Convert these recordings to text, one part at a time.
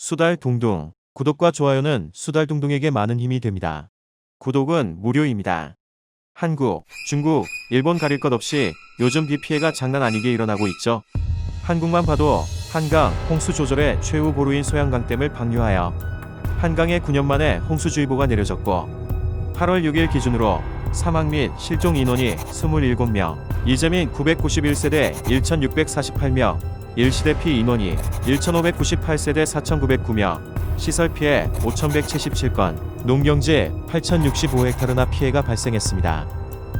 수달둥둥. 구독과 좋아요는 수달둥둥에게 많은 힘이 됩니다. 구독은 무료입니다. 한국, 중국, 일본 가릴 것 없이 요즘 비 피해가 장난 아니게 일어나고 있죠. 한국만 봐도 한강 홍수 조절의 최후 보루인 소양강댐을 방류하여 한강에 9년 만에 홍수주의보가 내려졌고 8월 6일 기준으로 사망 및 실종 인원이 27명, 이재민 991세대 1648명, 일시대 피 인원이 1598세대 4909명, 시설 피해 5177건, 농경지 8065헥타르나 피해가 발생했습니다.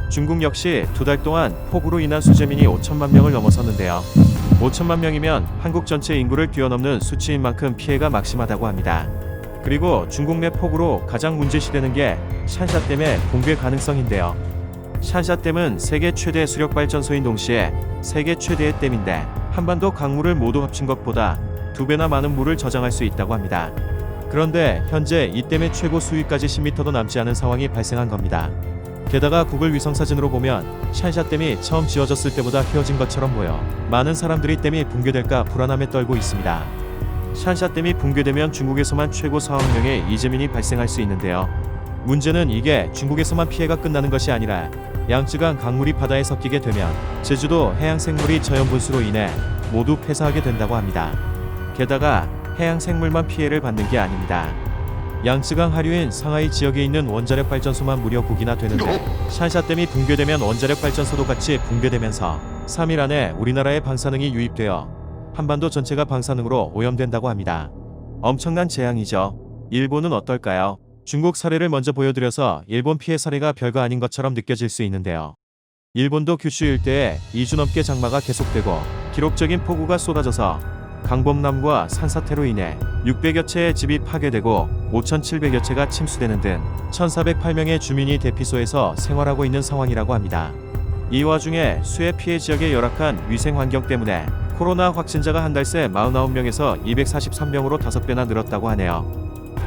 중국 역시 두 달 동안 폭우로 인한 수재민이 5천만 명을 넘어섰는데요. 5천만 명이면 한국 전체 인구를 뛰어넘는 수치인 만큼 피해가 막심하다고 합니다. 그리고 중국 내 폭우로 가장 문제시되는 게 샨샤댐의 붕괴 가능성인데요. 샨샤댐은 세계 최대 수력발전소인 동시에 세계 최대의 댐인데 한반도 강물을 모두 합친 것보다 2배나 많은 물을 저장할 수 있다고 합니다. 그런데 현재 이 댐의 최고 수위까지 10m도 남지 않은 상황이 발생한 겁니다. 게다가 구글 위성사진으로 보면 샨샤댐이 처음 지어졌을 때보다 휘어진 것처럼 보여 많은 사람들이 댐이 붕괴될까 불안함에 떨고 있습니다. 샨샤댐이 붕괴되면 중국에서만 최고 사망명의 이재민이 발생할 수 있는데요. 문제는 이게 중국에서만 피해가 끝나는 것이 아니라 양쯔강 강물이 바다에 섞이게 되면 제주도 해양생물이 저염분수로 인해 모두 폐사하게 된다고 합니다. 게다가 해양생물만 피해를 받는 게 아닙니다. 양쯔강 하류인 상하이 지역에 있는 원자력 발전소만 무려 9기나 되는데 샨샤댐이 붕괴되면 원자력 발전소도 같이 붕괴되면서 3일 안에 우리나라의 방사능이 유입되어 한반도 전체가 방사능으로 오염된다고 합니다. 엄청난 재앙이죠. 일본은 어떨까요? 중국 사례를 먼저 보여드려서 일본 피해 사례가 별거 아닌 것처럼 느껴질 수 있는데요. 일본도 규슈 일대에 2주 넘게 장마가 계속되고 기록적인 폭우가 쏟아져서 강범람과 산사태로 인해 600여 채의 집이 파괴되고 5,700여 채가 침수되는 등 1,408명의 주민이 대피소에서 생활하고 있는 상황이라고 합니다. 이 와중에 수해 피해 지역의 열악한 위생 환경 때문에 코로나 확진자가 한 달 새 49명에서 243명으로 5배나 늘었다고 하네요.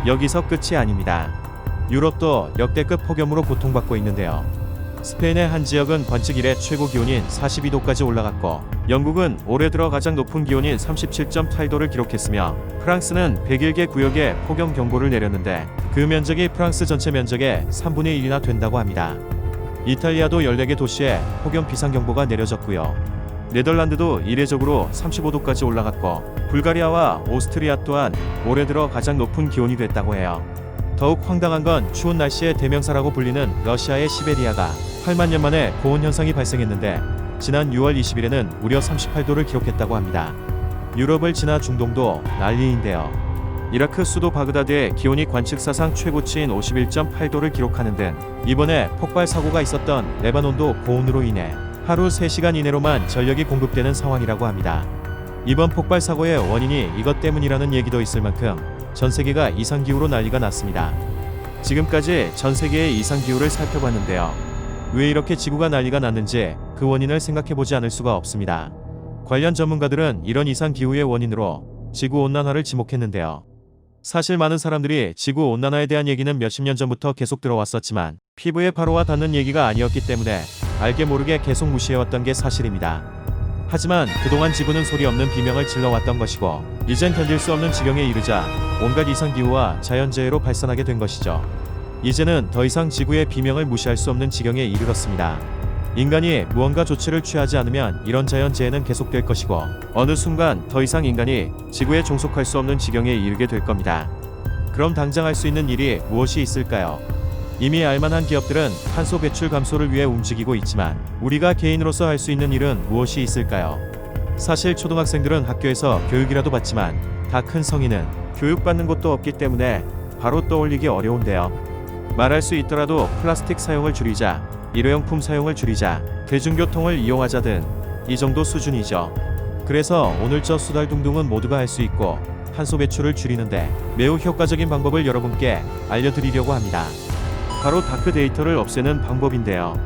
여기서 끝이 아닙니다. 유럽도 역대급 폭염으로 고통받고 있는데요. 스페인의 한 지역은 관측 이래 최고 기온인 42도까지 올라갔고 영국은 올해 들어 가장 높은 기온인 37.8도를 기록했으며 프랑스는 101개 구역에 폭염 경보를 내렸는데 그 면적이 프랑스 전체 면적의 3분의 1이나 된다고 합니다. 이탈리아도 14개 도시에 폭염 비상경보가 내려졌고요. 네덜란드도 이례적으로 35도까지 올라갔고 불가리아와 오스트리아 또한 올해 들어 가장 높은 기온이 됐다고 해요. 더욱 황당한 건 추운 날씨의 대명사라고 불리는 러시아의 시베리아가 8만 년 만에 고온 현상이 발생했는데 지난 6월 20일에는 무려 38도를 기록했다고 합니다. 유럽을 지나 중동도 난리인데요. 이라크 수도 바그다드의 기온이 관측 사상 최고치인 51.8도를 기록하는 등 이번에 폭발 사고가 있었던 레바논도 고온으로 인해 하루 3시간 이내로만 전력이 공급되는 상황이라고 합니다. 이번 폭발 사고의 원인이 이것 때문이라는 얘기도 있을 만큼 전 세계가 이상기후로 난리가 났습니다. 지금까지 전 세계의 이상기후를 살펴봤는데요. 왜 이렇게 지구가 난리가 났는지 그 원인을 생각해보지 않을 수가 없습니다. 관련 전문가들은 이런 이상기후의 원인으로 지구온난화를 지목했는데요. 사실 많은 사람들이 지구온난화에 대한 얘기는 몇십 년 전부터 계속 들어왔었지만 피부에 바로와 닿는 얘기가 아니었기 때문에 알게 모르게 계속 무시해왔던 게 사실입니다. 하지만 그동안 지구는 소리 없는 비명을 질러왔던 것이고 이젠 견딜 수 없는 지경에 이르자 온갖 이상기후와 자연재해로 발산하게 된 것이죠. 이제는 더 이상 지구의 비명을 무시할 수 없는 지경에 이르렀습니다. 인간이 무언가 조치를 취하지 않으면 이런 자연재해는 계속될 것이고 어느 순간 더 이상 인간이 지구에 종속할 수 없는 지경에 이르게 될 겁니다. 그럼 당장 할 수 있는 일이 무엇이 있을까요? 이미 알만한 기업들은 탄소 배출 감소를 위해 움직이고 있지만 우리가 개인으로서 할 수 있는 일은 무엇이 있을까요? 사실 초등학생들은 학교에서 교육이라도 받지만 다 큰 성인은 교육받는 곳도 없기 때문에 바로 떠올리기 어려운데요. 말할 수 있더라도 플라스틱 사용을 줄이자, 일회용품 사용을 줄이자, 대중교통을 이용하자 등 이 정도 수준이죠. 그래서 오늘 저 수달둥둥은 모두가 할 수 있고 탄소 배출을 줄이는데 매우 효과적인 방법을 여러분께 알려드리려고 합니다. 바로 다크 데이터를 없애는 방법인데요.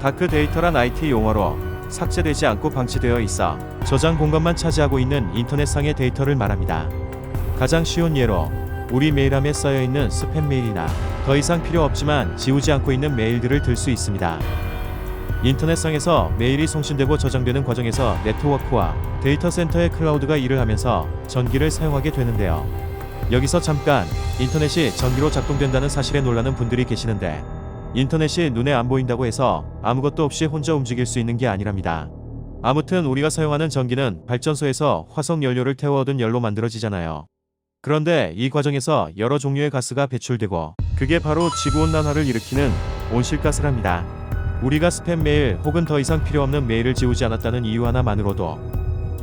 다크 데이터란 IT 용어로 삭제되지 않고 방치되어 있어 저장 공간만 차지하고 있는 인터넷상의 데이터를 말합니다. 가장 쉬운 예로 우리 메일함에 쌓여있는 스팸 메일이나 더 이상 필요 없지만 지우지 않고 있는 메일들을 들 수 있습니다. 인터넷상에서 메일이 송신되고 저장되는 과정에서 네트워크와 데이터 센터의 클라우드가 일을 하면서 전기를 사용하게 되는데요. 여기서 잠깐, 인터넷이 전기로 작동된다는 사실에 놀라는 분들이 계시는데, 인터넷이 눈에 안 보인다고 해서 아무것도 없이 혼자 움직일 수 있는 게 아니랍니다. 아무튼 우리가 사용하는 전기는 발전소에서 화석 연료를 태워 얻은 열로 만들어지잖아요. 그런데 이 과정에서 여러 종류의 가스가 배출되고, 그게 바로 지구온난화를 일으키는 온실가스랍니다. 우리가 스팸 메일 혹은 더 이상 필요 없는 메일을 지우지 않았다는 이유 하나만으로도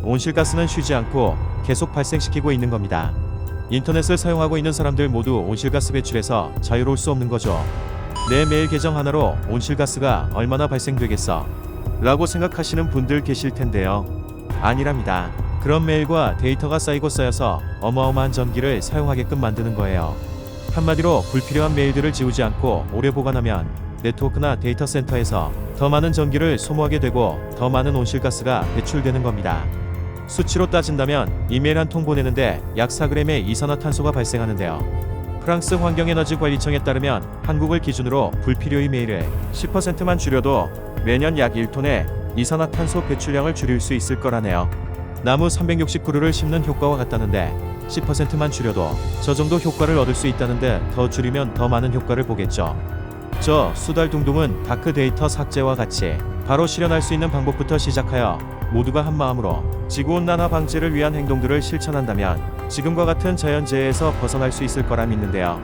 온실가스는 쉬지 않고 계속 발생시키고 있는 겁니다. 인터넷을 사용하고 있는 사람들 모두 온실가스 배출에서 자유로울 수 없는 거죠. 내 메일 계정 하나로 온실가스가 얼마나 발생되겠어? 라고 생각하시는 분들 계실 텐데요. 아니랍니다. 그런 메일과 데이터가 쌓이고 쌓여서 어마어마한 전기를 사용하게끔 만드는 거예요. 한마디로 불필요한 메일들을 지우지 않고 오래 보관하면 네트워크나 데이터 센터에서 더 많은 전기를 소모하게 되고 더 많은 온실가스가 배출되는 겁니다. 수치로 따진다면 이메일 한 통 보내는데 약 4g의 이산화탄소가 발생하는데요. 프랑스 환경에너지관리청에 따르면 한국을 기준으로 불필요의 메일을 10%만 줄여도 매년 약 1톤의 이산화탄소 배출량을 줄일 수 있을 거라네요. 나무 360그루를 심는 효과와 같다는데 10%만 줄여도 저 정도 효과를 얻을 수 있다는데 더 줄이면 더 많은 효과를 보겠죠. 저 수달둥둥은 다크 데이터 삭제와 같이 바로 실현할 수 있는 방법부터 시작하여 모두가 한마음으로 지구온난화 방지를 위한 행동들을 실천한다면 지금과 같은 자연재해에서 벗어날 수 있을 거라 믿는데요.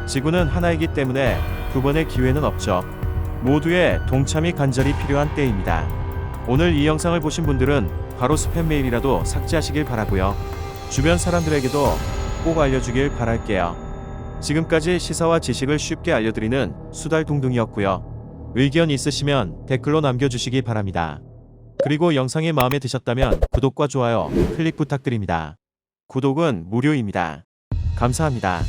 지구는 하나이기 때문에 두 번의 기회는 없죠. 모두의 동참이 간절히 필요한 때입니다. 오늘 이 영상을 보신 분들은 바로 스팸 메일이라도 삭제하시길 바라고요. 주변 사람들에게도 꼭 알려주길 바랄게요. 지금까지 시사와 지식을 쉽게 알려드리는 수달둥둥이었고요. 의견 있으시면 댓글로 남겨주시기 바랍니다. 그리고 영상이 마음에 드셨다면 구독과 좋아요 클릭 부탁드립니다. 구독은 무료입니다. 감사합니다.